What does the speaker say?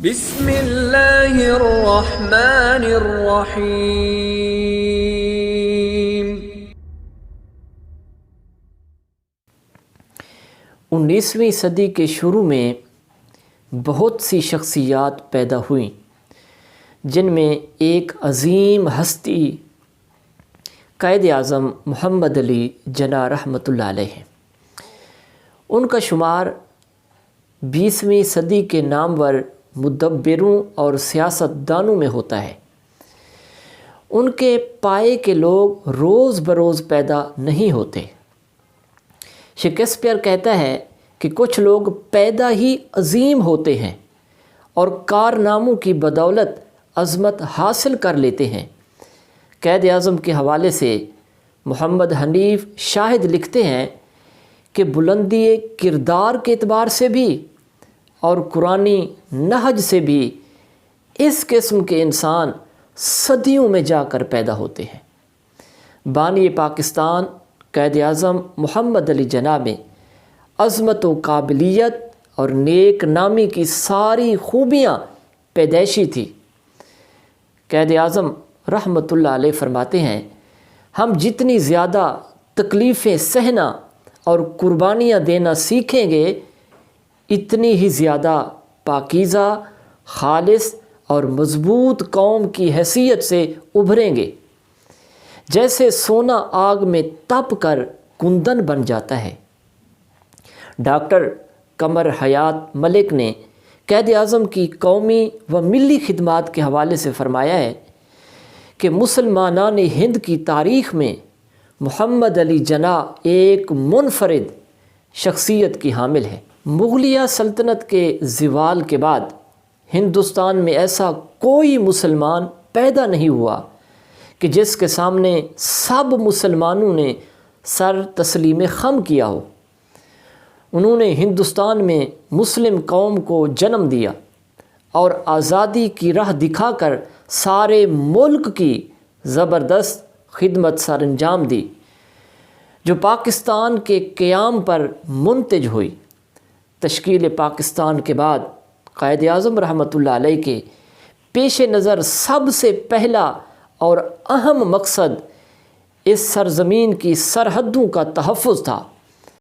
بسم اللہ الرحمن الرحیم۔ 19ویں صدی کے شروع میں بہت سی شخصیات پیدا ہوئیں، جن میں ایک عظیم ہستی قائد اعظم محمد علی جناح رحمۃ اللہ علیہ ہے۔ ان کا شمار 20ویں صدی کے نامور مدبروں اور سیاست دانوں میں ہوتا ہے۔ ان کے پائے کے لوگ روز بروز پیدا نہیں ہوتے۔ شیکسپیئر کہتا ہے کہ کچھ لوگ پیدا ہی عظیم ہوتے ہیں اور کارناموں کی بدولت عظمت حاصل کر لیتے ہیں۔ قائد اعظم کے حوالے سے محمد حنیف شاہد لکھتے ہیں کہ بلندی کردار کے اعتبار سے بھی اور قرآنی نہج سے بھی اس قسم کے انسان صدیوں میں جا کر پیدا ہوتے ہیں۔ بانی پاکستان قائد اعظم محمد علی جناح میں عظمت و قابلیت اور نیک نامی کی ساری خوبیاں پیدائشی تھی۔ قائد اعظم رحمۃ اللہ علیہ فرماتے ہیں، ہم جتنی زیادہ تکلیفیں سہنا اور قربانیاں دینا سیکھیں گے، اتنی ہی زیادہ پاکیزہ، خالص اور مضبوط قوم کی حیثیت سے ابھریں گے۔ جیسے سونا آگ میں تپ کر کندن بن جاتا ہے۔ ڈاکٹر قمر حیات ملک نے قائد اعظم کی قومی و ملی خدمات کے حوالے سے فرمایا ہے کہ مسلمانان ہند کی تاریخ میں محمد علی جناح ایک منفرد شخصیت کی حامل ہے۔ مغلیہ سلطنت کے زوال کے بعد ہندوستان میں ایسا کوئی مسلمان پیدا نہیں ہوا کہ جس کے سامنے سب مسلمانوں نے سر تسلیم خم کیا ہو۔ انہوں نے ہندوستان میں مسلم قوم کو جنم دیا اور آزادی کی راہ دکھا کر سارے ملک کی زبردست خدمت سر انجام دی، جو پاکستان کے قیام پر منتج ہوئی۔ تشکیل پاکستان کے بعد قائد اعظم رحمۃ اللہ علیہ کے پیش نظر سب سے پہلا اور اہم مقصد اس سرزمین کی سرحدوں کا تحفظ تھا۔